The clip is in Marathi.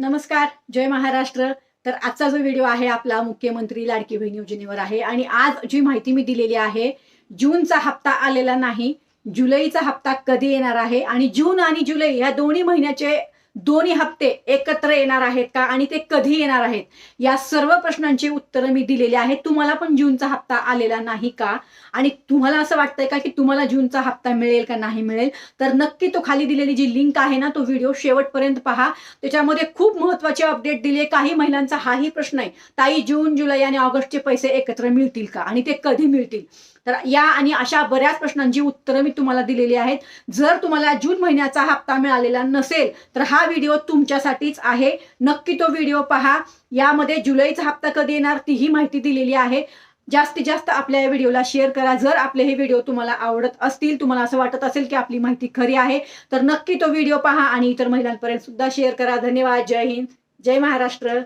नमस्कार, जय महाराष्ट्र. तर आजचा जो व्हिडिओ आहे आपला मुख्यमंत्री लाडकी बहीण योजनेवर आहे आणि आज जी माहिती मी दिलेली आहे, जूनचा हप्ता आलेला नाही, जुलैचा हप्ता कधी येणार आहे आणि जून आणि जुलै या दोन्ही महिन्याचे दोन्ही हप्ते एकत्र येणार आहेत का आणि ते कधी येणार आहेत, या सर्व प्रश्नांची उत्तरं मी दिलेली आहेत. तुम्हाला पण जूनचा हप्ता आलेला नाही का आणि तुम्हाला असं वाटतंय का की तुम्हाला जूनचा हप्ता मिळेल का नाही मिळेल, तर नक्की तो खाली दिलेली जी लिंक आहे ना, तो व्हिडिओ शेवटपर्यंत पहा. त्याच्यामध्ये खूप महत्त्वाचे अपडेट दिले. काही महिलांचा हाही प्रश्न आहे, ताई जून, जुलै आणि ऑगस्टचे पैसे एकत्र मिळतील का आणि ते कधी मिळतील. तर या आणि अशा बऱ्याच प्रश्नांची उत्तरं मी तुम्हाला दिलेली आहेत. जर तुम्हाला जून महिन्याचा हप्ता मिळालेला नसेल तर हा व्हिडिओ तुमच्यासाठीच आहे. नक्की तो व्हिडिओ पहा. यामध्ये जुलैचा हप्ता कधी येणार तीही माहिती दिलेली आहे. जास्तीत जास्त आपल्या या व्हिडिओला शेअर करा. जर आपले हे व्हिडिओ तुम्हाला आवडत असतील, तुम्हाला असं वाटत असेल की आपली माहिती खरी आहे, तर नक्की तो व्हिडिओ पहा आणि इतर महिलांपर्यंत सुद्धा शेअर करा. धन्यवाद. जय हिंद, जय महाराष्ट्र.